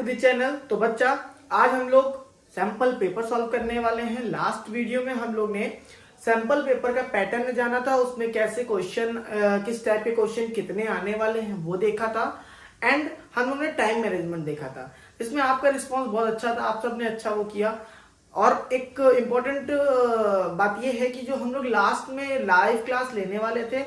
The channel. तो बच्चा आज हम लोग सैंपल पेपर सॉल्व करने वाले हैं। लास्ट वीडियो में हम लोग ने सैंपल पेपर का पैटर्न जाना था, उसमें कैसे क्वेश्चन किस टाइप के क्वेश्चन कितने आने वाले हैं वो देखा था एंड हम लोग ने टाइम मैनेजमेंट देखा था। इसमें आपका रिस्पांस बहुत अच्छा था, आप सबने अच्छा वो किया। और एक इम्पोर्टेंट बात यह है कि जो हम लोग लास्ट में लाइव क्लास लेने वाले थे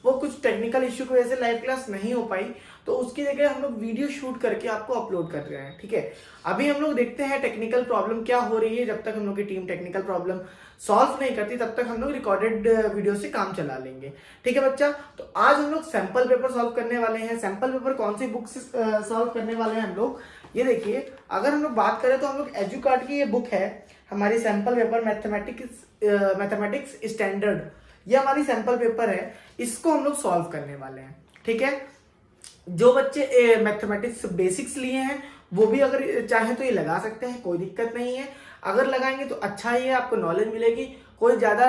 वो कुछ टेक्निकल इश्यू की वजह से लाइव क्लास नहीं हो पाई, तो उसकी जगह हम लोग वीडियो शूट करके आपको अपलोड कर रहे हैं। ठीक है, अभी हम लोग देखते हैं टेक्निकल प्रॉब्लम क्या हो रही है। जब तक हम लोग की टीम टेक्निकल प्रॉब्लम सॉल्व नहीं करती तब तक हम लोग रिकॉर्डेड वीडियो से काम चला लेंगे। ठीक है बच्चा, तो आज हम लोग सैंपल पेपर सॉल्व करने वाले हैं। सैंपल पेपर कौन सी बुक से सॉल्व करने वाले हैं हम लोग, ये देखिए। अगर हम लोग बात करें तो हम लोग एजुकार्ड की ये बुक है हमारी, सैंपल पेपर मैथमेटिक्स स्टैंडर्ड, ये हमारी सैंपल पेपर है, इसको हम लोग सॉल्व करने वाले हैं। ठीक है, जो बच्चे मैथमेटिक्स बेसिक्स लिए हैं वो भी अगर चाहे तो ये लगा सकते हैं, कोई दिक्कत नहीं है। अगर लगाएंगे तो अच्छा ही है, आपको नॉलेज मिलेगी, कोई ज्यादा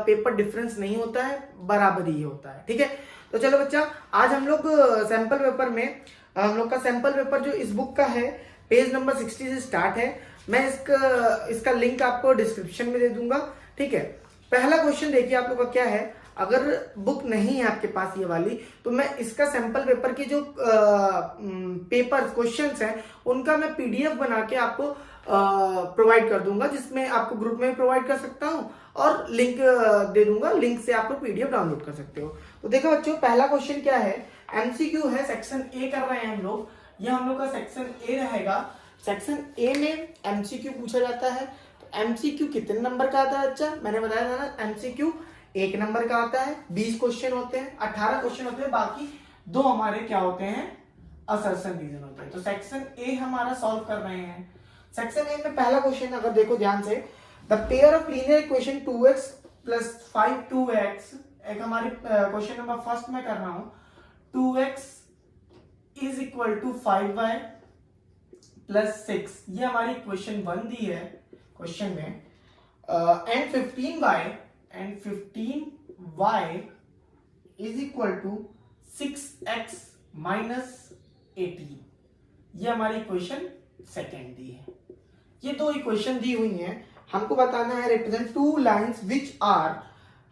पेपर डिफरेंस नहीं होता है, बराबर ही होता है। ठीक है, तो चलो बच्चा, आज हम लोग सैंपल पेपर में हम लोग का सैंपल पेपर जो इस बुक का है पेज नंबर 60 से स्टार्ट है। मैं इसका लिंक आपको डिस्क्रिप्शन में दे दूंगा। ठीक है, पहला क्वेश्चन देखिए आप लोग का क्या है। अगर बुक नहीं है आपके पास ये वाली, तो मैं इसका सैंपल पेपर की जो पेपर क्वेश्चंस हैं उनका मैं पीडीएफ बना के आपको प्रोवाइड कर दूंगा, जिसमें आपको ग्रुप में प्रोवाइड कर सकता हूं और लिंक दे दूंगा, लिंक से आप लोग पीडीएफ डाउनलोड कर सकते हो। तो देखो बच्चों, पहला क्वेश्चन क्या है, एमसीक्यू है, सेक्शन ए कर रहे हैं हम लोग। ये हम लोग का सेक्शन ए रहेगा। सेक्शन ए में एमसीक्यू पूछा जाता है। तो एमसीक्यू कितने नंबर का आता है बच्चा, मैंने बताया था ना, एमसीक्यू 1 नंबर का आता है। 20 क्वेश्चन होते हैं, 18 क्वेश्चन होते हैं, बाकी 2 हमारे क्या होते हैं, असर्शन रीजन होते हैं। तो सेक्शन ए हमारा सॉल्व कर रहे हैं। सेक्शन ए में पहला क्वेश्चन अगर देखो ध्यान से, the pair of linear equation 2x + 5 एक हमारी क्वेश्चन नंबर फर्स्ट में कर रहा हूं। 2x = 5y + 6, ये हमारी इक्वेशन 1 दी है क्वेश्चन में। एंड 15y = 6x - 18, ये हमारी इक्वेशन सेकेंड दी है। ये 2 इक्वेशन दी हुई हैं, हमको बताना है रिप्रेजेंट 2 लाइंस विच आर,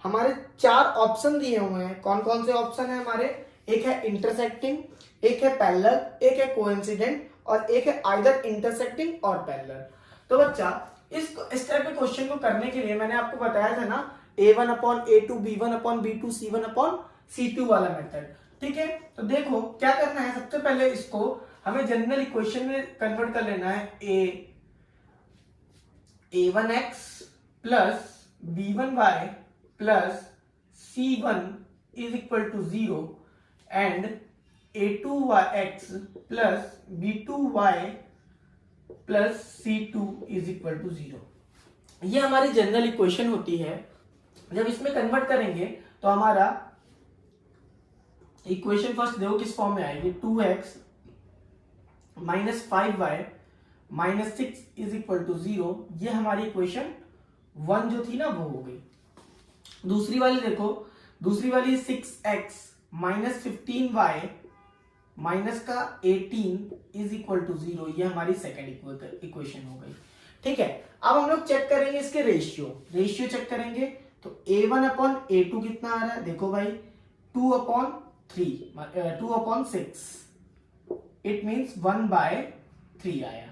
हमारे 4 ऑप्शन दिए हुए हैं। कौन कौन से ऑप्शन है हमारे, एक है इंटरसेक्टिंग, एक है पैरेलल, एक है कोइंसिडेंट और एक है आइदर इंटरसेक्टिंग और पैरेलल। तो बच्चा इस टाइप के क्वेश्चन को करने के लिए मैंने आपको बताया था ना, A1/A2, B1/B2, C1/C2 वाला मेथड। ठीक है, तो देखो क्या करना है, सबसे पहले इसको हमें जनरल इक्वेशन में कन्वर्ट कर लेना है। A1x + B1y + C1 = 0 and A2x + B2y + C2 = 0, ये हमारी जनरल इक्वेशन होती है। जब इसमें कन्वर्ट करेंगे तो हमारा इक्वेशन फर्स्ट देखो किस फॉर्म में आएगी, 2x - 5y - 6 = 0, ये हमारी इक्वेशन 1 जो थी ना वो हो गई। दूसरी वाली देखो, दूसरी वाली 6x - 15y - 18 = 0, ये हमारी सेकेंड इक्वेशन हो गई। ठीक है, अब हम लोग चेक करेंगे इसके रेशियो चेक करेंगे। तो A1/A2 कितना आ रहा है, देखो भाई 2/6, इट मींस 1/3 आया।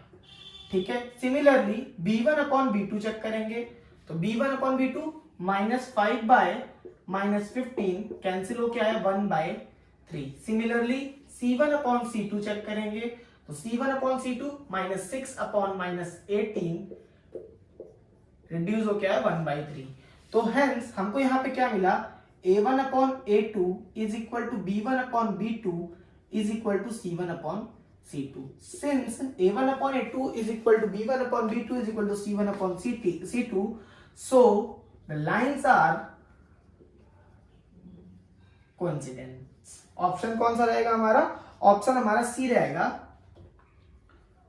ठीक है, सिमिलरली B1/B2 चेक करेंगे। तो B1/B2 -5y - 15 कैंसिल होके आया 1/3। सिमिलरली C1/C2 चेक करेंगे। तो C1/C2 -6 - 18 रिड्यूस हो गया 1/3। तो हेंस हमको यहां पे क्या मिला, A1/A2 = B1/B2 = C1/C2। Since A1/A2 = B1/B2 = C1/C2, so the lines are coincident। Option कौन सा रहेगा हमारा, ऑप्शन हमारा सी रहेगा।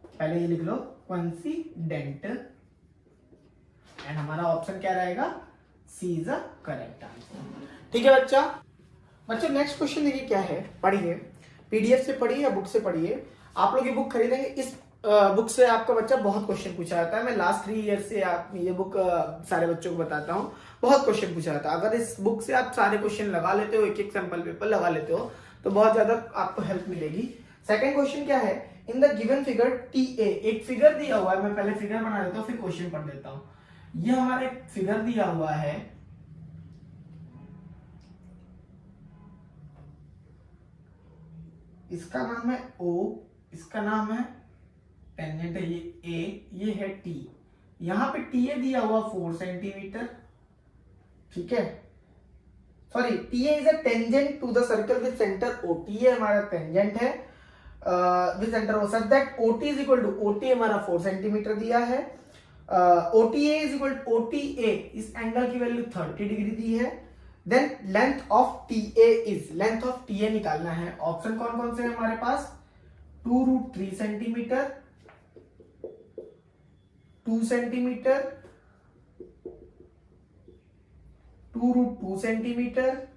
पहले ये लिख लो, कोइंसिडेंट, एंड हमारा ऑप्शन क्या रहेगा, सी इज अ करेक्ट आंसर। ठीक है बच्चा नेक्स्ट क्वेश्चन देखिए क्या है, पढ़िए, पीडीएफ से पढ़िए या बुक से पढ़िए। आप लोग ये बुक खरीदेंगे, इस बुक से आपका बच्चा बहुत क्वेश्चन पूछा जाता है। मैं लास्ट 3 ईयर से आप ये बुक सारे बच्चों को बताता हूँ, बहुत क्वेश्चन पूछा जाता है। अगर इस बुक से आप सारे क्वेश्चन लगा लेते हो, एक एक सैंपल पेपर लगा लेते हो, तो बहुत ज्यादा आपको हेल्प मिलेगी। सेकंड क्वेश्चन क्या है, in the given figure T A, एक फिगर दिया हुआ है, मैं पहले फिगर बना देता हूँ फिर क्वेश्चन पढ़ देता हूँ। ये हमारा एक फिगर दिया हुआ है, इसका नाम है O, इसका नाम है टेंजेंट है ये A, ये है T। यहां पे TA दिया हुआ 4 सेंटीमीटर, ठीक है। Sorry, TA is a tangent to the circle with centre O। TA हमारा टेंजेंट है with centre O such that OT is equal to, OT हमारा 4 सेंटीमीटर दिया है, OTA is equal to OTA, इस एंगल की value 30 degree दी है। Then length of TA is, length of TA निकालना है। ऑप्शन कौन कौन से है हमारे पास, 2√3 centimetre, 2 centimetre, 2√2 centimetre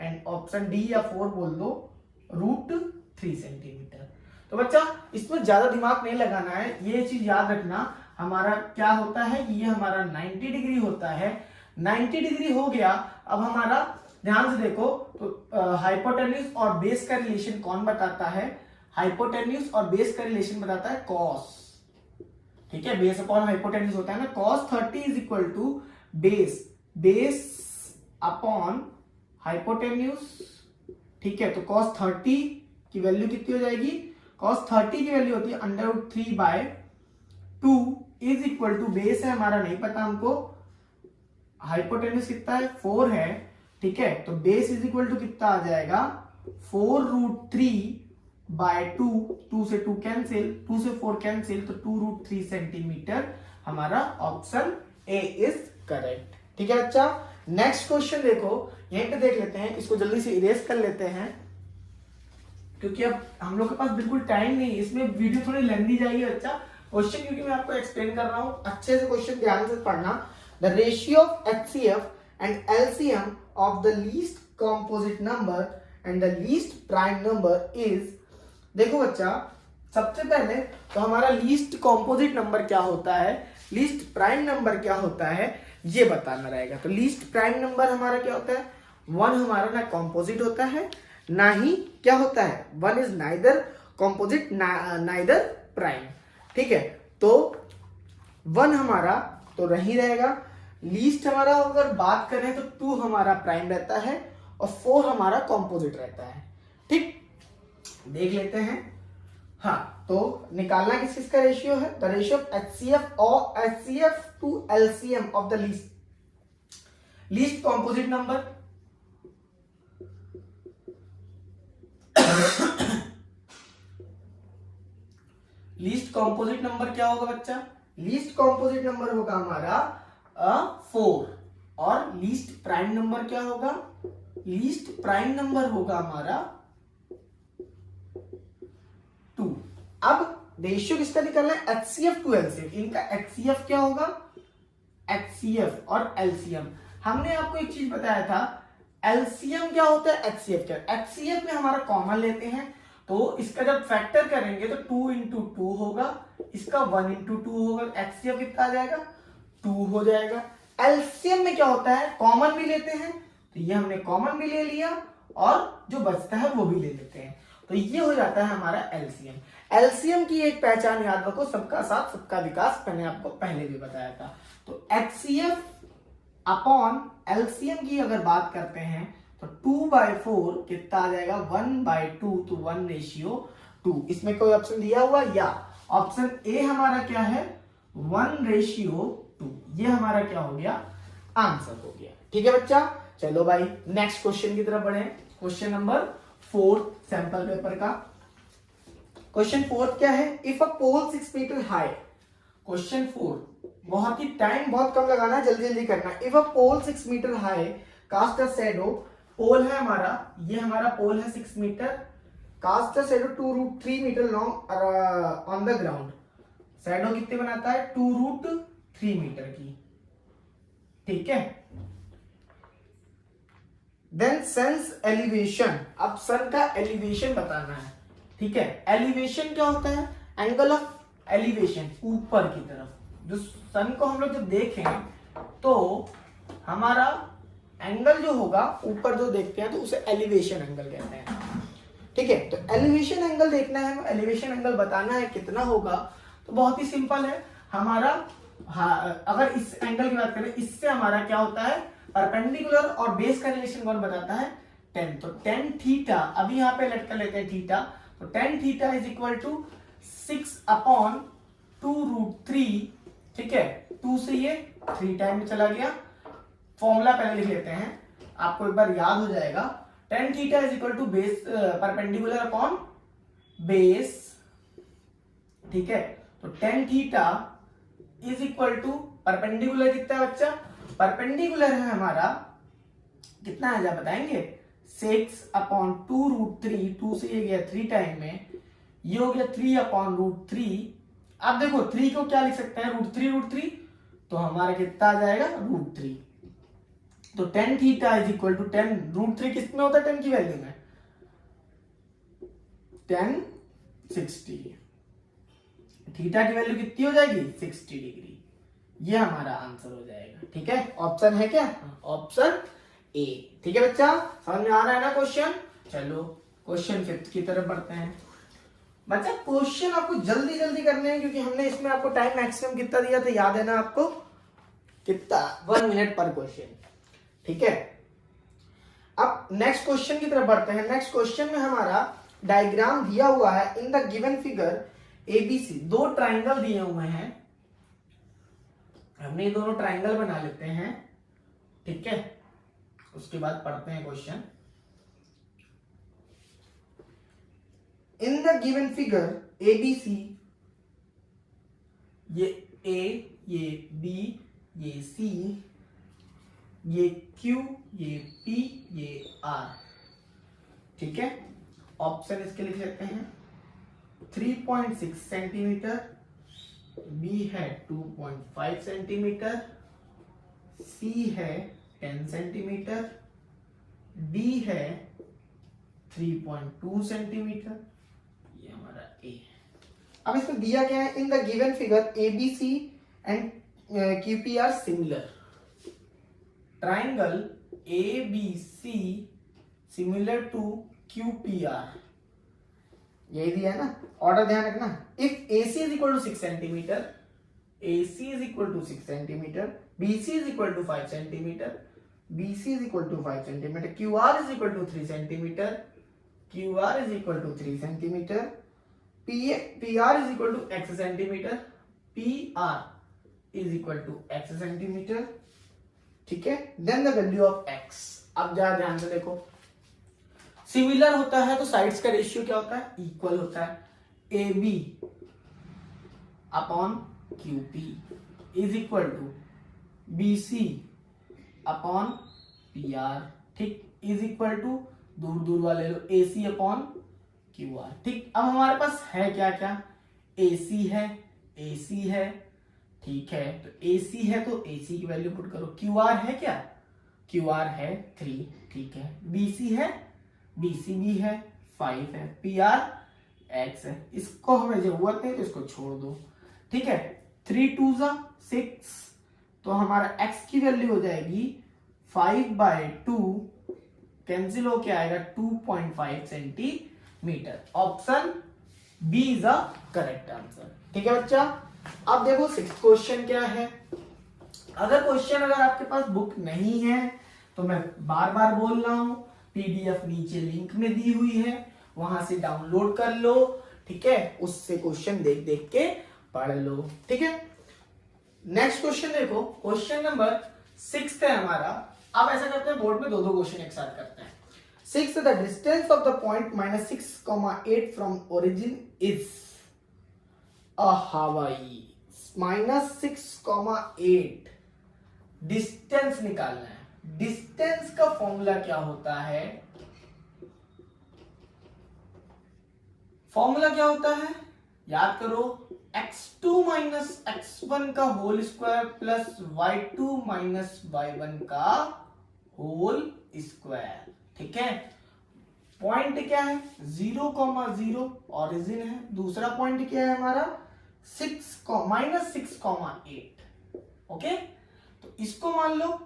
and option D या 4 बोल दो, √3 सेंटीमीटर। तो बच्चा इसमें ज्यादा दिमाग नहीं लगाना है, ये चीज याद रखना। हमारा क्या होता है कि ये हमारा 90 डिग्री होता है। 90 डिग्री हो गया। अब हमारा ध्यान से देखो, तो हाइपोटेन्यूज और बेस का रिलेशन कौन बताता है, हाइपोटेन्यूज और बेस का रिलेशन बताता है कॉस, ठीक है। बेस अपॉन हाइपोटेन्यूज होता है ना, cos 30 is equal to base upon hypotenuse, ठीक है। तो cos 30 की वैल्यू कितनी हो जाएगी, cos 30 की वैल्यू होती है √3/2 इज इक्वल टू, बेस है हमारा नहीं पता हमको, हाइपोटेन्यूज कितना है 4 है, ठीक है। तो बेस इज इक्वल टू कितना आ जाएगा 4√3/2, 2 से 2 कैंसिल, 2 से 4 कैंसिल, तो 2√3 सेंटीमीटर हमारा ऑप्शन ए इज करेक्ट, ठीक है बच्चा। नेक्स्ट क्वेश्चन देखो, यहीं पे देख लेते हैं, इसको जल्दी से इरेज कर लेते हैं क्योंकि अब हम लोग के पास बिल्कुल टाइम नहीं है, इसमें वीडियो थोड़ी लेंदी जाएगी बच्चा। क्वेश्चन क्योंकि मैं आपको एक्सप्लेन कर रहा हूं, अच्छे से क्वेश्चन ध्यान से पढ़ना। The ratio of HCF and LCM of the least composite number and the least prime number is, देखो बच्चा सबसे पहले तो हमारा लीस्ट कॉम्पोजिट नंबर क्या होता है, लीस्ट प्राइम नंबर क्या होता है, ये बताना रहेगा। तो लीस्ट प्राइम नंबर हमारा क्या होता है, 1 हमारा ना कॉम्पोजिट होता है ना ही क्या होता है, 1 is neither composite neither prime, ठीक है। तो 1 हमारा तो नहीं रहेगा। लीस्ट हमारा अगर बात करें तो 2 हमारा प्राइम रहता है और 4 हमारा कॉम्पोजिट रहता है, ठीक। देख लेते हैं, हाँ। तो निकालना किस किस का रेशियो है, the ratio of HCF to LCM of the least composite number. Least composite number क्या होगा बच्चा, लीस्ट कॉम्पोजिट नंबर होगा हमारा 4 और लीस्ट प्राइम नंबर क्या होगा, लीस्ट प्राइम नंबर होगा हमारा 2। अब रेशियो किसका निकालना है, HCF टू LCM, इनका HCF क्या होगा, HCF और LCM। हमने आपको एक चीज बताया था, LCM क्या होता है, HCF क्या, HCF में हमारा कॉमन लेते हैं, तो इसका जब फैक्टर करेंगे तो 2 into 2 होगा, इसका 1 into 2 होगा, HCF कितना आ जाएगा 2 हो जाएगा। LCM में क्या होता है, कॉमन भी लेते हैं, तो ये हमने कॉमन भी ले लिया और जो बचता है वो भी ले लेते हैं, तो ये हो जाता है हमारा LCM। LCM की एक पहचान याद रखो, सबका साथ सबका विकास, मैंने आपको पहले भी बताया था। तो HCF अपॉन LCM की अगर बात करते हैं तो 2/4 कितना आ जाएगा 1/2, तो 1:2। इसमें कोई ऑप्शन दिया हुआ, या ऑप्शन ए हमारा क्या है 1:2, ये हमारा क्या हो गया, आंसर हो गया, ठीक है बच्चा। चलो भाई नेक्स्ट क्वेश्चन की तरफ बढ़े, क्वेश्चन नंबर 4 सैंपल पेपर का। क्वेश्चन 4 क्या है, if a pole 6 metre high, question 4 बहुत ही टाइम बहुत कम लगाना है, जल्दी जल्दी करना। If a pole 6 metre high cast a shadow, pole है हमारा, ये हमारा पोल है 6 metre, cast a shadow 2√3 metre long on the ground, shadow कितने बनाता है 2√3 मीटर की, ठीक है। देन सन्स एलिवेशन, अब सन का एलिवेशन बताना है, ठीक है। एलिवेशन क्या होता है, एंगल ऑफ एलिवेशन ऊपर की तरफ, जो सन को हम लोग जब देखें तो हमारा एंगल जो होगा ऊपर जो देखते हैं तो उसे एलिवेशन एंगल कहते हैं। ठीक है, तो एलिवेशन एंगल देखना है, एलिवेशन एंगल बताना है कितना होगा, तो बहुत ही सिंपल है हमारा। अगर इस एंगल की बात करें, इससे हमारा क्या होता है, परपेंडिकुलर और बेस का रिलेशन कौन बताता है, टेन। तो टेन थीटा, अभी यहाँ पे लेट कर लेते हैं थीटा, तो tan theta is equal to 6/2√3। ठीक है, 2 से ये 3 टाइम में चला गया। फॉर्मूला पहले लिख लेते हैं, आपको एक बार याद हो जाएगा। Tan theta is equal to base perpendicular upon base. ठीक है, तो tan theta is equal to perpendicular कितना है बच्चा, परपेंडिकुलर है हमारा कितना है, जब बताएंगे 6/2√3। 2 से ये गया 3 टाइम में, ये हो गया 3/√3। अब देखो 3 को क्या लिख सकते हैं, √3, तो हमारा कितना आ जाएगा, √3। तो tan theta is equal to 10, √3 किस में होता है, 10 की वैल्यू में 1060। थीटा की वैल्यू कितनी हो जाएगी, 60 डिग्री। ये हमारा आंसर हो जाएगा। ठीक है, ऑप्शन है क्या, ऑप्शन ए। ठीक है बच्चा, समझ में आ रहा है ना क्वेश्चन। चलो क्वेश्चन 5 की तरफ बढ़ते हैं। बच्चा क्वेश्चन आपको जल्दी जल्दी करने हैं, क्योंकि हमने इसमें आपको टाइम मैक्सिमम कितना दिया था, याद है ना आपको, कितना, 1 मिनट पर क्वेश्चन। ठीक है, अब नेक्स्ट क्वेश्चन की तरफ बढ़ते हैं। नेक्स्ट क्वेश्चन में हमारा डायग्राम दिया हुआ है, in the given figure ABC, 2 triangle दिए हुए हैं, हमने ये दोनों ट्राइंगल बना लेते हैं। ठीक है, उसके बाद पढ़ते हैं question. In the given figure ABC, ये ए, ये बी, ये सी, ये क्यू, ये पी, ये आर। ठीक है, ऑप्शन इसके लिख लेते हैं। 3.6 सेंटीमीटर, बी है 2.5 सेंटीमीटर, सी है 10 सेंटीमीटर, डी है 3.2 सेंटीमीटर, ये हमारा ए। अब इसमें दिया क्या है, in the given figure ABC and QPR similar. Triangle ABC similar to QPR, यही दिया है ना, ऑर्डर ध्यान रखना। If AC is equal to 6 centimetre, AC is equal to 6 centimetre, BC is equal to 5 centimetre, BC is equal to 5 centimetre, QR is equal to 3 centimetre, QR is equal to 3 centimetre, PR is equal to x centimetre, PR is equal to x centimetre. ठीक है, then the value of x। अब जरा ध्यान से देखो, similar होता है तो साइड्स का रेशियो क्या होता है, इक्वल होता है। AB upon QP is equal to BC upon PR। ठीक, इज इक्वल टू दूर दूर वाले लो AC अपॉन QR। ठीक, अब हमारे पास है क्या क्या, AC है, AC है। ठीक है, तो AC है तो AC की वैल्यू पुट करो। QR है क्या, QR है 3। ठीक है, BC है, BC भी है 5 है, PR x है। इसको हमें जरूरत नहीं तो इसको छोड़ दो। ठीक है, 3 2 6, तो हमारा x की वैल्यू हो जाएगी 5/2, कैंसिल होके आएगा 2.5 सेंटीमीटर। Option B is a correct answer. ठीक है बच्चा, अब देखो 6th क्वेश्चन क्या है। अगर आपके पास बुक नहीं है तो मैं बार बार बोल रहा हूं, PDF नीचे लिंक में दी हुई है, वहां से डाउनलोड कर लो। ठीक है, उससे क्वेश्चन देख देख के पढ़ लो। ठीक है, नेक्स्ट क्वेश्चन देखो, क्वेश्चन नंबर 6 है हमारा। अब ऐसा करते हैं, बोर्ड में 2-2 क्वेश्चन एक साथ करते हैं। 6, the distance of the point -6,8 from origin is हवाई। -6,8 डिस्टेंस निकालना है। डिस्टेंस का फॉर्मूला क्या होता है, फॉर्मूला क्या होता है, याद करो, x2 - x1 का whole square plus y2 - y1 का होल स्क्वायर। ठीक है, पॉइंट क्या है 0,0 ओरिजिन है। दूसरा पॉइंट क्या है हमारा -6,8। ओके, तो इसको मान लो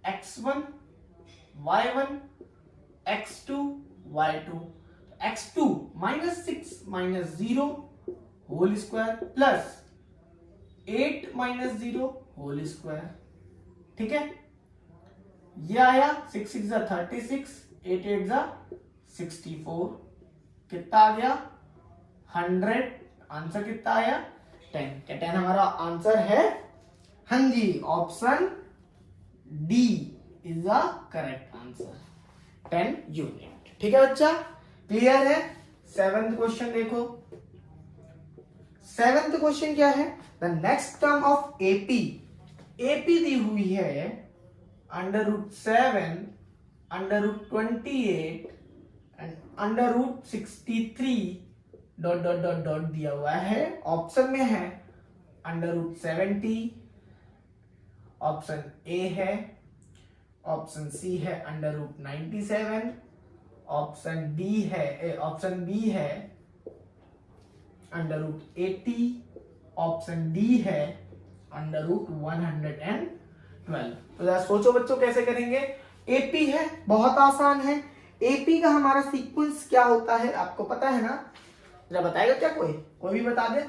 x1 y1 x2 y2। x2 -6 -0 whole square plus 8 -0 whole square. ठीक है, ये आया 6 6 जा 36, 8 8 जा 64, कितना आ गया 100। आंसर कितना आया 10। क्या 10 हमारा आंसर है? हाँ जी, option D is the correct answer, 10 unit. ठीक है बच्चा, क्लियर है? 7th क्वेश्चन देखो। 7th क्वेश्चन क्या है? The next term of AP. AP दी हुई है √7 √28 and √63 dot dot dot dot दिया हुआ है। ऑप्शन में है √70, ऑप्शन ए है, ऑप्शन सी है √97, ऑप्शन डी है, ऑप्शन बी है √80, ऑप्शन डी है √112। तो जरा सोचो बच्चों कैसे करेंगे। एपी है, बहुत आसान है। एपी का हमारा सीक्वेंस क्या होता है आपको पता है ना? जरा बताएगा क्या? कोई भी बता दे।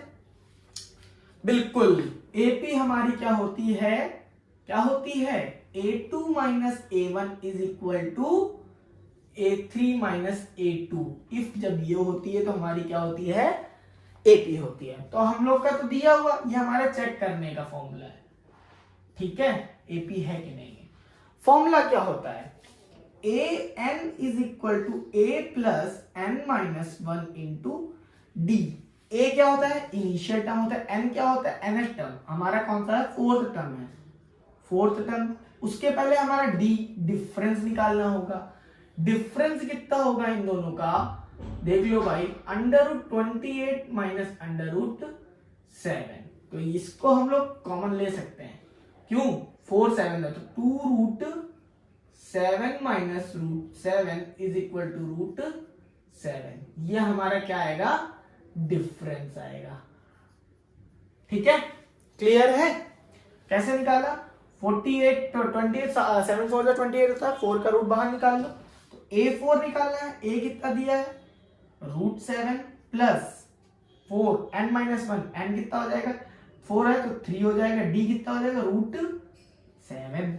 बिल्कुल, एपी हमारी क्या होती है? क्या होती है? A2 - A1 is equal to A3 - A2। If जब ये होती है तो हमारी क्या होती है? एपी होती है। तो हम लोग का तो दिया हुआ, ये हमारा चेक करने का फॉर्मूला है। ठीक है, एपी है कि नहीं है। फॉर्मूला क्या होता है? AN is equal to A plus N -1 into D. A क्या होता है? इनिशियल टर्म होता है। एन क्या होता है? nth term. हमारा कौन सा है? 4th टर्म है, 4th टर्म। उसके पहले हमारा डी, डिफरेंस निकालना होगा। डिफरेंस कितना होगा इन दोनों का? देख लो भाई, √28 माइनस √7। तो इसको हम लोग कॉमन ले सकते हैं। क्यों? 4 7 है तो 2√7 माइनस √7 इज इक्वल टू √7। ये हमारा क्या आएगा? डिफरेंस आएगा। ठीक है, क्लियर है? कैसे निकाला? 48 तो 28 7 4 का 28 होता है। 4 का रूट बाहर निकाल लो। तो A4 निकालना है। A कितना दिया है? √7 प्लस 4 n -1। n कितना हो जाएगा? 4 है तो 3 हो जाएगा। D कितना हो जाएगा? √7।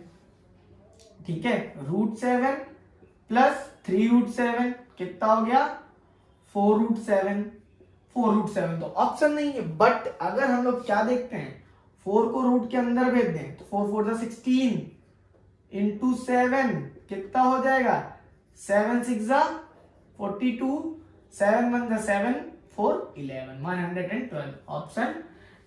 ठीक है, √7 प्लस 3√7 कितना हो गया? 4√7। 4√7 तो ऑप्शन नहीं है, बट अगर हम लोग क्या देखते हैं, 4 को रूट के अंदर भेज दें तो 4 4 16 इंटू 7 कितना हो जाएगा? 7 6 42, 7 1 7 4 11, 112। Option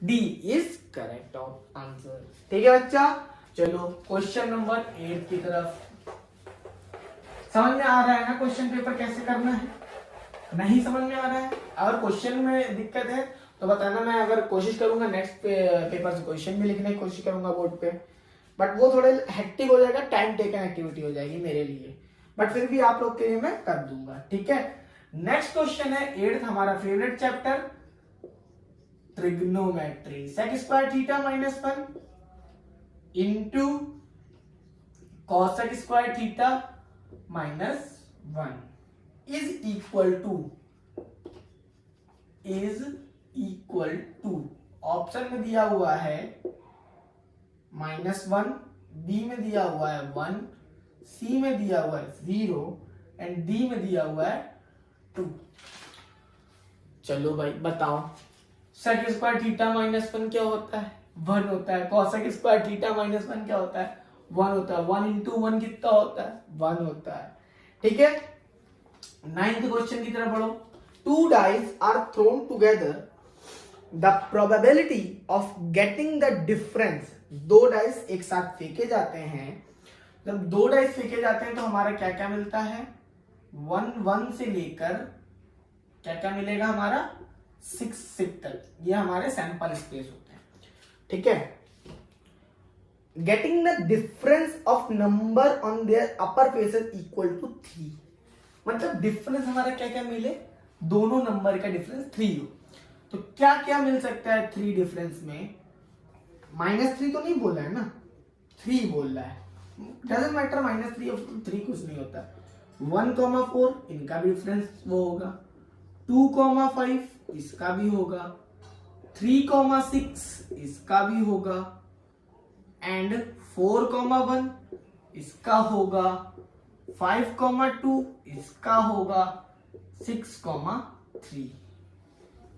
D is correct answer. ठीक है बच्चा, चलो क्वेश्चन नंबर 8 की तरफ। समझ में आ रहा है ना क्वेश्चन पेपर कैसे करना है? नहीं समझ में आ रहा है? अगर क्वेश्चन में दिक्कत है तो बताना, मैं अगर कोशिश करूंगा नेक्स्ट पेपर से क्वेश्चन भी लिखने की कोशिश करूंगा बोर्ड पे, बट वो थोड़े हेक्टिक हो जाएगा, टाइम टेकन एक्टिविटी हो जाएगी मेरे लिए, बट फिर भी आप लोग के लिए मैं कर दूंगा। ठीक है, नेक्स्ट क्वेश्चन है 8th हमारा favourite chapter, trigonometry. Sec square theta -1 into cosec square theta -1 is equal to option में दिया हुआ है -1, बी में दिया हुआ है 1, सी में दिया हुआ है 0 एंड डी में दिया हुआ है 2। चलो भाई बताओ, सेक स्क्वायर थीटा -1 क्या होता है? 1 होता है। कॉसेक स्क्वायर थीटा -1 क्या होता है? 1 होता है। 1 इंटू 1 कितना होता है? 1 होता है। ठीक है, 9th क्वेश्चन की तरफ बढ़ो। 2 dice are thrown together, the probability of getting the difference। 2 dice एक साथ फेंके जाते हैं। जब 2 डाइस फेंके जाते हैं तो हमारा क्या क्या मिलता है? 1 1 से लेकर क्या क्या मिलेगा हमारा? 6 6 तक। ये हमारे सैंपल स्पेस होते हैं। ठीक है, getting the difference of number on their upper faces equal to 3। मतलब डिफरेंस हमारा क्या क्या मिले, दोनों नंबर का डिफरेंस 3 हो। तो क्या क्या मिल सकता है 3 डिफरेंस में, -3 तो नहीं बोला है ना, 3 बोल रहा है, डजेंट मैटर -3 और 3 कुछ नहीं होता। 1,4 इनका भी डिफरेंस वो होगा, 2,5 इसका भी होगा, 3,6 इसका भी होगा, एंड 4,1 इसका होगा, 5,2 इसका होगा, 6,3।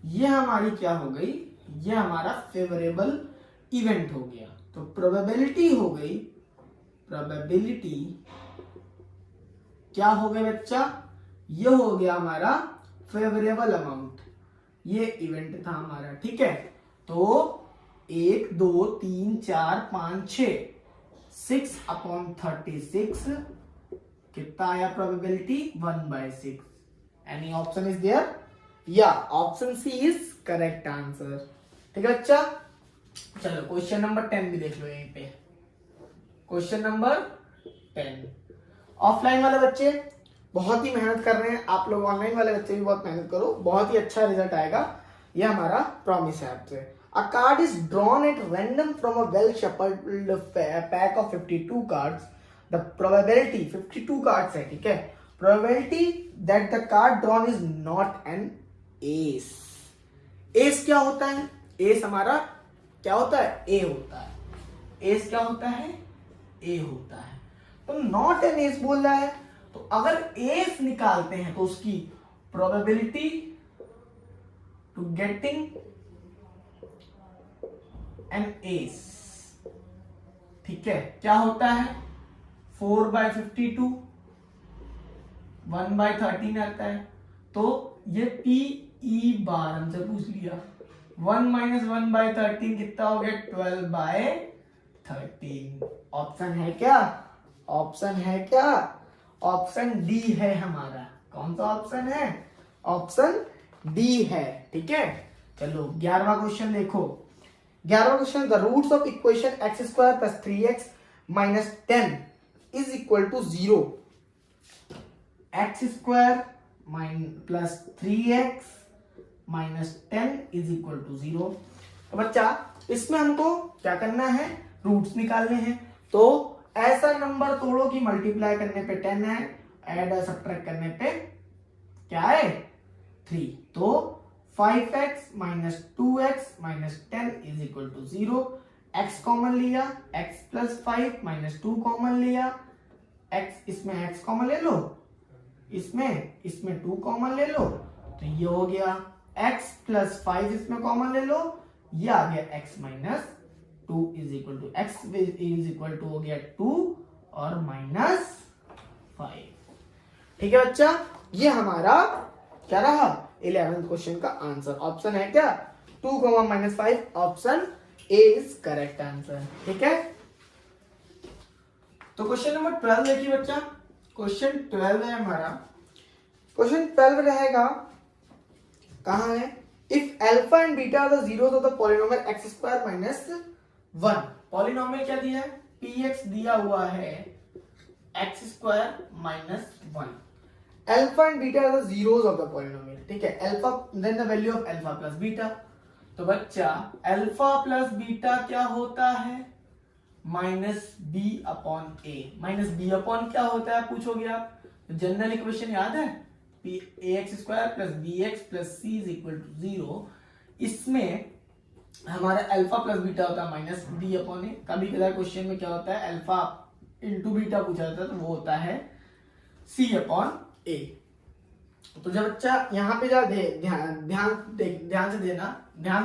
ये हमारी क्या हो गई, ये हमारा फेवरेबल इवेंट हो गया। तो प्रोबेबिलिटी हो गई, प्रोबेबिलिटी क्या हो गया बच्चा, ये हो गया हमारा फेवरेबल अमाउंट, ये इवेंट था हमारा, ठीक है। तो 1 2 3 4 5 6 6/36 कितना आया probability, 1/6। Any option is there, या option C is correct answer, ठीक है बच्चा। चलो क्वेश्चन नंबर 10 भी देख लो यहीं पे, क्वेश्चन नंबर 10। ऑफलाइन वाले बच्चे बहुत ही मेहनत कर रहे हैं, आप लोग ऑनलाइन वाले बच्चे भी बहुत मेहनत करो, बहुत ही अच्छा रिजल्ट आएगा, ये हमारा प्रॉमिस है आपसे। A card is drawn at random from a well-shuffled pack of 52 cards. The probability 52 cards है, ठीक है, probability that the card drawn is not an ace. Ace क्या होता है, ace हमारा क्या होता है, A होता है, ace क्या होता है, A होता है। तो नॉट एन एस बोल रहा है, तो अगर एस निकालते हैं तो उसकी probability to getting an ace, ठीक है, क्या होता है, 4/52, 1/13 आता है। तो ये पी ई बार हमसे पूछ लिया, 1 - 1/13 कितना हो गया, 12/13। ऑप्शन है क्या, ऑप्शन है क्या, ऑप्शन डी है हमारा। कौन सा ऑप्शन है, ऑप्शन डी है, ठीक है। चलो 11वां क्वेश्चन देखो, 11वां question, the roots of equation x² + 3x - 10 is equal to 0। x² + 3x - 10 is equal to 0। तो बच्चा इसमें हमको क्या करना है, रूट्स निकालने हैं। तो ऐसा नंबर तोड़ो कि मल्टीप्लाई करने पे 10 है, ऐड और सब्ट्रैक्ट करने पे क्या है, 3। तो 5x - 2x - 10 is equal to 0। x common लिया, x + 5 - 2 कॉमन लिया, x इसमें x कॉमन ले लो, इसमें 2 कॉमन ले लो, तो ये हो गया x + 5 इसमें कॉमन ले लो, ये आ गया x - 2 is equal to x is equal to हो गया 2 और -5, ठीक है बच्चा। ये हमारा क्या रहा, 11th क्वेश्चन का आंसर। ऑप्शन है क्या, 2, -5, option A is correct answer, ठीक है। तो क्वेश्चन नंबर 12 देखिए बच्चा, क्वेश्चन 12 है हमारा, क्वेश्चन 12 रहेगा, कहां है, if alpha and beta are the zeros of the polynomial x² - 1। Polynomial क्या दिया है, px दिया हुआ है, x² - 1। Alpha and beta are the zeros of the polynomial, ठीक है, alpha then the value of alpha plus beta. तो बच्चा अल्फा प्लस बीटा क्या होता है, -b/a। -b/ क्या होता है पूछोगे आप, जनरल इक्वेशन याद है, ax² + bx + c = 0। इसमें हमारा अल्फा प्लस बीटा होता है -b/a। कभी कभार क्वेश्चन में क्या होता है, अल्फा इंटू बीटा पूछा जाता है, तो वो होता है c/a। तो जब बच्चा यहाँ पे जा ध्यान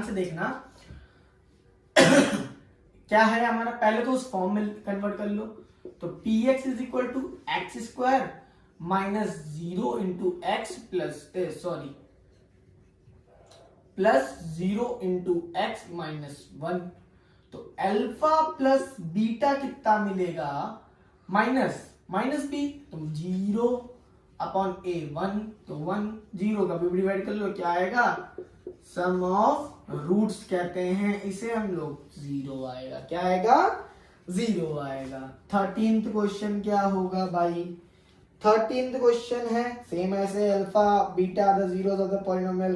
से देखना क्या है हमारा, पहले तो उस फॉर्म में कन्वर्ट कर लो। तो px = x² - 0 × x plus 0 × x - 1। तो अल्फा प्लस बीटा कितना मिलेगा, माइनस b, तो 0/a 1, तो 1 0 का भी डिवाइड कर लो, क्या आएगा, सम ऑफ रूट्स कहते हैं इसे हम लोग, 0 आएगा। क्या आएगा, 0 आएगा। 13th क्वेश्चन क्या होगा भाई, 13th क्वेश्चन है सेम ऐसे, alpha beta the zeros of the polynomial.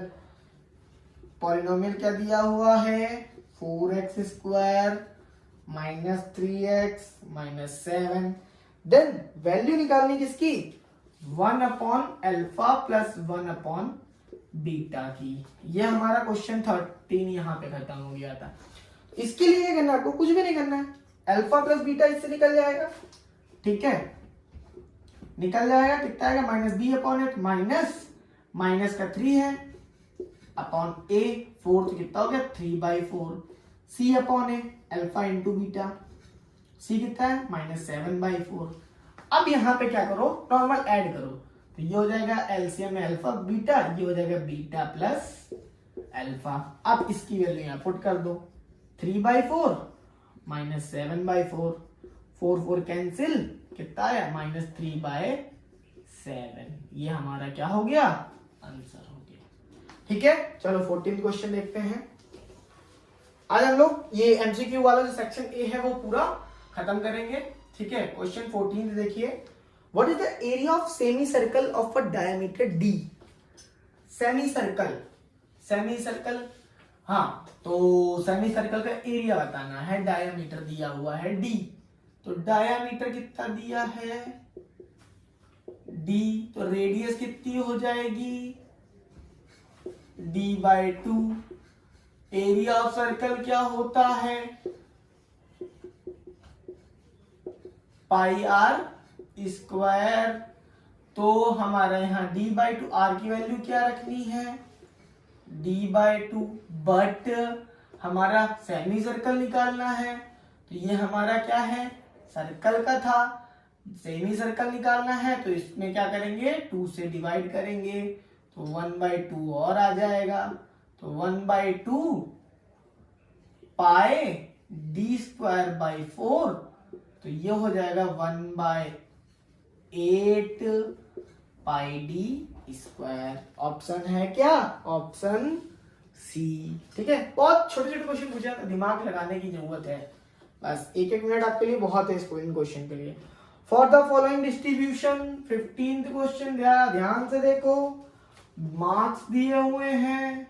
Polynomial क्या दिया हुआ है, 4x square minus 3x minus 7। Then value निकालनी किसकी, 1 upon alpha plus 1 upon beta की। ये हमारा क्वेश्चन 13 यहाँ पे खत्म हो गया था। इसके लिए करना आपको कुछ भी नहीं करना है, अल्फा प्लस बीटा इससे निकल जाएगा, ठीक है, निकल जाएगा। कितना आएगा, minus B upon eight, minus का 3 है अपॉन ए, 4 तो कितना हो गया 3/4, सी अपॉन ए, अल्फा इंटू बीटा, सी कितना है -7/4। अब यहाँ पे क्या करो, नॉर्मल ऐड करो, तो ये हो जाएगा एलसीएम में अल्फा बीटा, ये हो जाएगा बीटा प्लस अल्फा। अब इसकी वैल्यू यहाँ पुट कर दो, 3/4 -7/4, 4 कैंसिल, कितना आया -3/7। ये हमारा क्या हो गया, आंसर हो गया। ठीक है, चलो 14th क्वेश्चन देखते हैं। आज हम लोग ये एमसीक्यू वाला जो सेक्शन ए है वो पूरा खत्म करेंगे। ठीक है, क्वेश्चन 14 देखिए, what is the area of semi circle of a diameter D. Semi circle, हाँ, तो सेमी सर्कल का एरिया बताना है, डायमीटर दिया हुआ है डी, तो डायमीटर कितना दिया है डी, तो रेडियस कितनी हो जाएगी d/2। एरिया ऑफ सर्कल क्या होता है, πr²। तो हमारा यहाँ d/2, r की वैल्यू क्या रखनी है d/2, बट हमारा सेमी सर्कल निकालना है, तो ये हमारा क्या है, सर्कल का था, सेमी सर्कल निकालना है, तो इसमें क्या करेंगे 2 से डिवाइड करेंगे, तो 1/2 और आ जाएगा, तो 1/2 पाई d²/4, तो ये हो जाएगा 1/8 पाई d²। ऑप्शन है क्या, ऑप्शन सी। ठीक है, बहुत छोटे छोटे क्वेश्चन पूछा, दिमाग लगाने की जरूरत है, बस 1-1 मिनट आपके लिए बहुत है इस क्वेश्चन के लिए। For the following distribution, 15th question, ध्यान से देखो, मार्क्स दिए हुए हैं,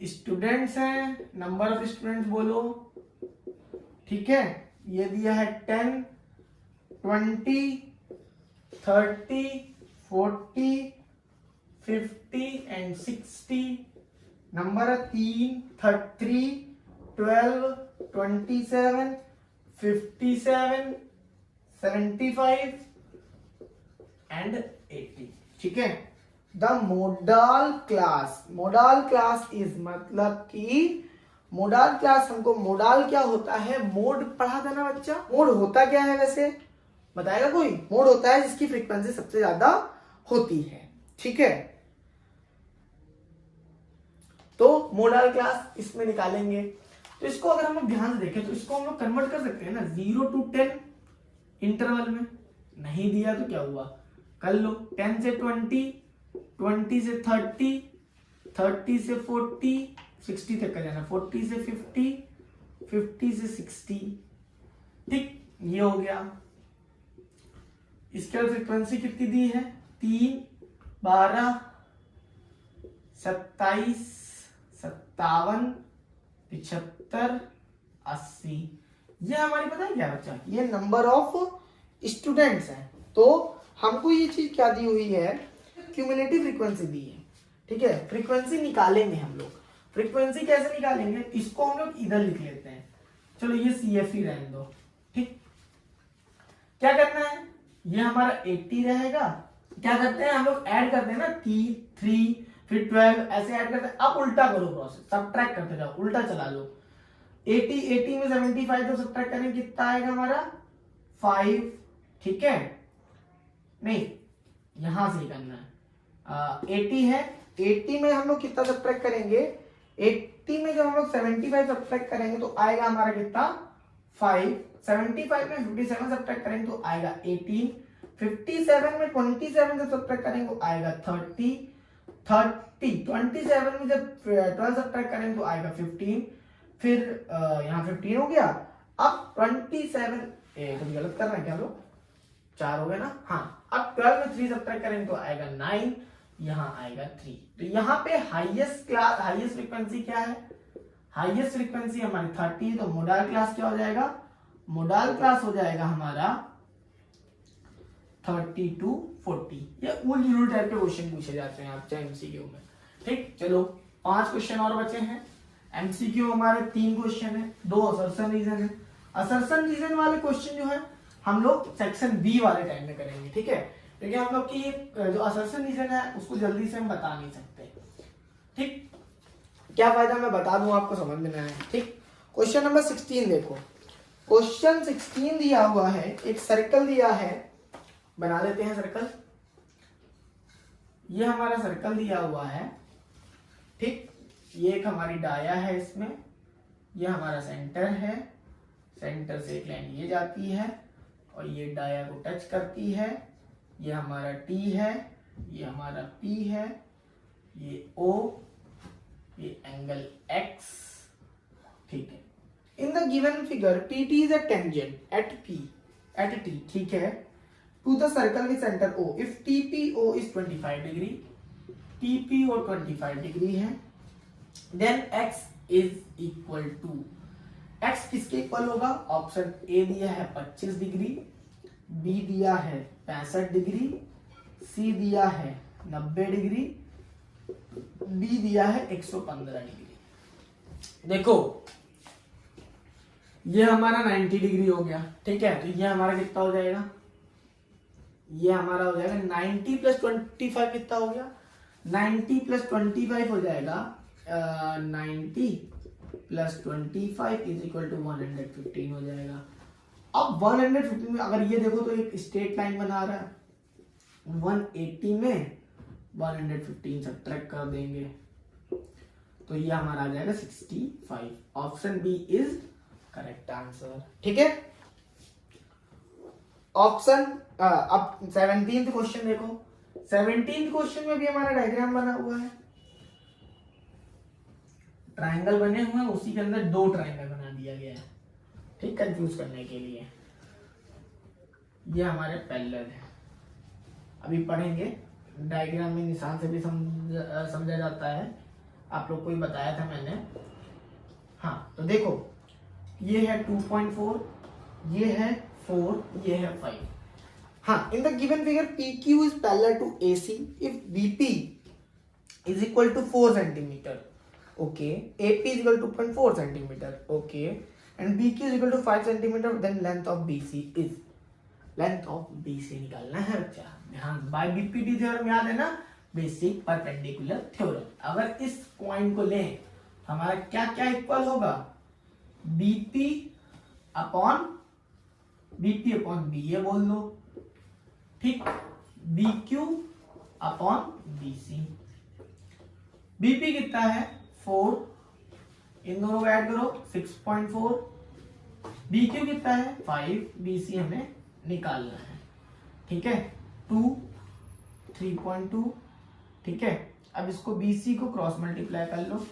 स्टूडेंट्स हैं, नंबर ऑफ स्टूडेंट्स बोलो, ठीक है, ये दिया है 10, 20, 30, 40, 50 एंड 60। नंबर है 3, 3, 12, 27, 57, 75 एंड 80। ठीक है, द मोडाल क्लास इज, मतलब कि मोडाल क्लास, हमको मोडाल क्या होता है, मोड पढ़ा था ना बच्चा, मोड होता क्या है वैसे बताएगा कोई, मोड होता है जिसकी फ्रीक्वेंसी सबसे ज्यादा होती है। ठीक है, तो मोडाल क्लास इसमें निकालेंगे, तो इसको अगर हम लोग ध्यान से देखें तो इसको हम लोग कन्वर्ट कर सकते हैं ना 0 to 10 इंटरवल में। नहीं दिया तो क्या हुआ, कर लो, 10 से 20, 20 से 30, 30 से 40, 60 तक का जाना, 40 से 50, 50 से 60। ठीक, ये हो गया। इसके फ्रीक्वेंसी कितनी दी है, 3, 12, 27, 57, 75, 80। ये हमारी पता है क्या बच्चा, ये नंबर ऑफ स्टूडेंट्स हैं, तो हमको ये चीज क्या दी हुई है, क्यूमुलेटिव फ्रीक्वेंसी दी है। ठीक है, फ्रीक्वेंसी निकालेंगे हम लोग, फ्रीक्वेंसी कैसे निकालेंगे, इसको हम लोग इधर लिख लेते हैं, चलो ये CF ही रहने दो। ठीक, क्या करना है, ये हमारा 80 रहेगा, क्या करते हैं हम लोग ऐड करते हैं ना, 3 फिर 12 ऐसे ऐड करते हैं। अब उल्टा करो प्रोसेस, सब्ट्रैक्ट करते जाओ, उल्टा चला लो, 80 में 75 तो सब्ट्रैक्ट करेंगे, कितना आएगा हमारा 5। ठीक है, नहीं यहां से ही करना है, 80 है, 80 में हम लोग कितना सब्ट्रैक्ट करेंगे, 80 में जब हम लोग 75 सब्ट्रैक्ट करेंगे तो आएगा हमारा कितना 5, 75 में 57 सब्ट्रैक्ट करेंगे तो आएगा 18, 57 में 27 से सब्ट्रैक्ट करेंगे तो आएगा 30, 27 में जब 12 सब्ट्रैक्ट करेंगे तो आएगा 15, फिर यहाँ 15 हो गया। अब 27, कुछ गलत कर रहे हैं क्या लोग, 4 हो गया ना। हाँ, अब 12 में 3 सब्ट्रैक्ट करेंगे तो आएगा 9, यहाँ आएगा 3। तो यहाँ पे हाईएस्ट फ्रीक्वेंसी क्या है? हाईएस्ट फ्रीक्वेंसी हमारी 30, तो मोडाल क्लास क्या हो जाएगा? मोडाल क्लास हो जाएगा हमारा 30 to 40। ये उल जुल टाइप के क्वेश्चन पूछे जाते हैं आपसे एमसीक्यू में। ठीक, चलो 5 क्वेश्चन और बचे हैं। एमसीक्यू हमारे 3 क्वेश्चन है, 2 असर्शन रीजन है। असर्शन रीजन वाले क्वेश्चन जो है हम लोग सेक्शन बी वाले टाइम में करेंगे, ठीक है, क्योंकि हम लोग की जो असर्शन रीजन है उसको जल्दी से हम बता नहीं सकते। ठीक, क्या फायदा, मैं बता दूं आपको समझ में ना आए। ठीक, क्वेश्चन नंबर 16 देखो। क्वेश्चन 16 दिया हुआ है, एक सर्कल दिया है, बना लेते हैं सर्कल। ये हमारा सर्कल दिया हुआ है। ठीक, ये एक हमारी डाया है, इसमें ये हमारा सेंटर है, सेंटर से एक लाइन ये जाती है और ये डाया को टच करती है। ये हमारा टी है, ये हमारा पी है, ये ओ, ये एंगल एक्स। ठीक है, in the given figure PT is a tangent at T, ठीक है, to the circle with center O if TPO is 25 degree, TPO 25 degree है, then X is equal to, X किसके equal होगा? Option A दिया है 25 degree, B दिया है 65 degree, सी दिया है 90 डिग्री, डी दिया है 115 डिग्री। देखो ये हमारा 90 डिग्री हो गया, ठीक है, तो ये हमारा कितना हो जाएगा? ये हमारा हो जाएगा 90 प्लस 25 कितना हो गया? 90 प्लस 25 हो जाएगा 90 प्लस 25 इज इक्वल टू 115 हो जाएगा। अब 115 में अगर ये देखो तो एक स्ट्रेट लाइन बना रहा है, 180 में 115 सब्ट्रैक्ट कर देंगे तो ये हमारा आ जाएगा 65। Option B is correct answer. ठीक है, ऑप्शन अब 17th क्वेश्चन देखो। 17th क्वेश्चन में भी हमारा डायग्राम बना हुआ है, ट्रायंगल बने हुए हैं, उसी के अंदर 2 ट्रायंगल बना दिया गया है, ठीक, कंफ्यूज करने के लिए। ये हमारे पैरेलल है, अभी पढ़ेंगे। डायग्राम में निशान से भी समझा जाता है, आप लोग को ही बताया था मैंने। हाँ, तो देखो ये है 2.4, ये है 4, ये है 5। हाँ, इन the given figure PQ is parallel to AC if BP is equal to 4 centimeter, okay, AP is equal to 2.4 centimeter, okay, and BQ is equal to 5 centimeter, then length of BC is, length of BC निकालना है बच्चा। ध्यान, bye BPD theorem याद है ना, basic perpendicular theorem. अगर इस point को लें हमारा क्या क्या इक्वल होगा? BP अपॉन BA बोल दो, ठीक, BQ अपॉन BC। BP कितना है? 4, इन दोनों को ऐड करो 6.4। BQ कितना है? 5, BC हमें निकालना है, ठीक है, 2, 3.2, ठीक है। अब इसको BC को क्रॉस मल्टीप्लाई कर लो,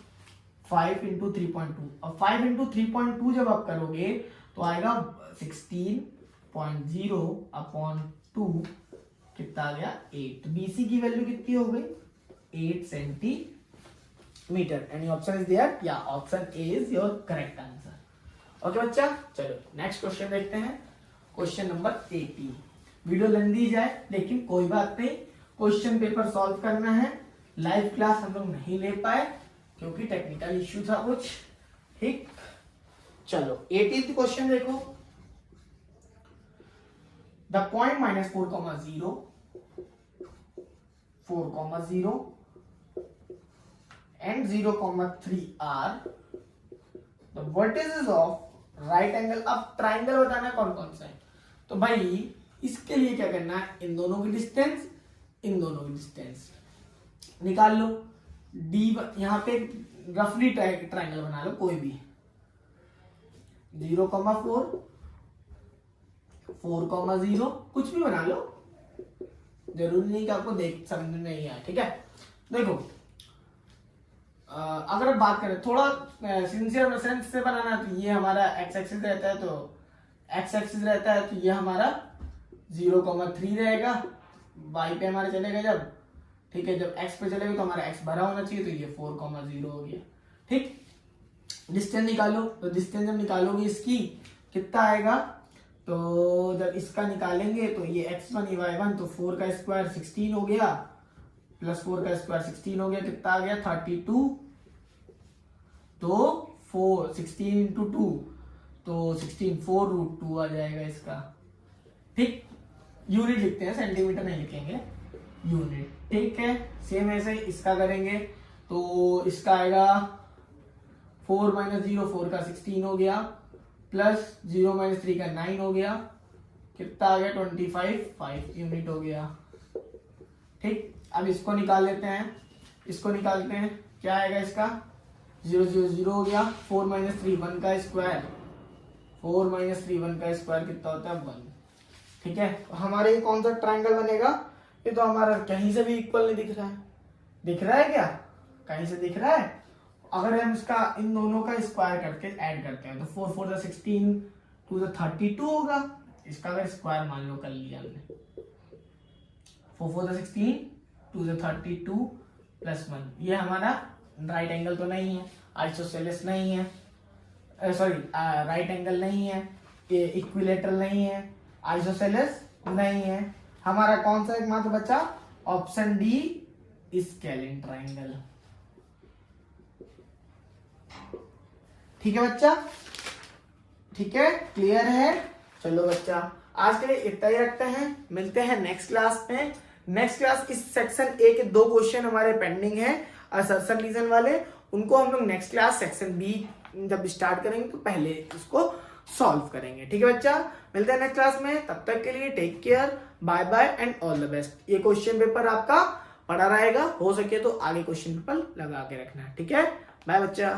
5 इंटू 3.2। अब 5 इंटू 3.2 जब आप करोगे तो आएगा 16.0 अपॉन 2, कितना आ गया? 8। BC की वैल्यू कितनी हो गई? 8 centimetre. Any option is there? या option A is your correct answer. Okay बच्चा, चलो नेक्स्ट क्वेश्चन देखते हैं। Question number 18। वीडियो लंबी जाए लेकिन कोई बात नहीं, क्वेश्चन पेपर सॉल्व करना है। लाइव क्लास हम लोग नहीं ले पाए क्योंकि टेक्निकल इश्यू था कुछ, ठीक। चलो 18th क्वेश्चन देखो। The point -4,0, 4,0 and 0,3 are the vertices of right angle। अब ट्राइंगल बताना है कौन कौन सा है, तो भाई इसके लिए क्या करना है? इन दोनों की डिस्टेंस, इन दोनों की डिस्टेंस निकाल लो। डी यहाँ पे रफली ट्राइंगल बना लो कोई भी, 0,4, 4,0, कुछ भी बना लो, जरूरी नहीं कि आपको देख समझ में नहीं आए, ठीक है। देखो अगर बात करें थोड़ा सिंसियर सेंस से बनाना, तो ये हमारा एक्स एक्सिस रहता है, तो एक्स एक्सिस रहता है, तो ये हमारा 0,3 रहेगा, y पे हमारे चलेगा जब, ठीक है, जब x पे चलेगा तो हमारा x भरा होना चाहिए, तो ये 4,0 हो गया। ठीक, डिस्टेंस निकालो, तो डिस्टेंस जब निकालोगे इसकी कितना आएगा, तो जब इसका निकालेंगे तो ये x1 ये y1, तो 4 का स्क्वायर 16 हो गया, प्लस 4 का स्क्वायर 16 हो गया, कितना आ गया 32, तो 16 इंटू 2, तो 16 4√2 आ जाएगा इसका। ठीक, यूनिट लिखते हैं, सेंटीमीटर नहीं लिखेंगे, यूनिट। ठीक है, सेम ऐसे इसका करेंगे, तो इसका आएगा 4 - 0 4 का 16 हो गया, प्लस 0 - 3 का 9 हो गया, कितना आ गया 25 5 यूनिट हो गया। ठीक, अब इसको निकाल लेते हैं, इसको निकालते हैं, क्या आएगा इसका 0 0 0 हो गया, 4 - 3 1 का स्क्वायर, 4 - 3 1 का स्क्वायर कितना होता है 1। ठीक है, तो हमारे ये कौन सा ट्रायंगल बनेगा, ये तो हमारा कहीं से भी इक्वल नहीं दिख रहा है, दिख रहा है क्या, कहीं से दिख रहा है। अगर हम इसका इन दोनों का स्क्वायर करके ऐड करते हैं तो 4 4 16 2 32 होगा। इसका अगर स्क्वायर मान लो कर लिया हमने, 4 4 16 2 32 प्लस 1, ये हमारा राइट एंगल तो नहीं है, आइसोसेलेस नहीं है, सॉरी राइट एंगल नहीं है, ये इक्विलेटरल नहीं है, आइसोसेलेस नहीं है, हमारा कौन सा एकमात्र बचा, ऑप्शन डी, स्केलिन ट्रायंगल। ठीक है बच्चा, ठीक है, क्लियर है। चलो बच्चा, आज के लिए इतना ही रखते हैं, मिलते हैं नेक्स्ट क्लास में। नेक्स्ट क्लास इस सेक्शन ए के 2 क्वेश्चन हमारे पेंडिंग है, असर्शन रीजन वाले, उनको हम लोग नेक्स्ट क्लास सेक्शन बी जब स्टार्ट करेंगे तो पहले उसको सॉल्व करेंगे। ठीक है बच्चा, मिलते हैं नेक्स्ट क्लास में, तब तक के लिए take care, bye bye and all the best. ये क्वेश्चन पेपर आपका पढ़ा रहेगा, हो सके तो आगे क्वेश्चन पेपर लगा के रखना। ठीक है, बाय बच्चा।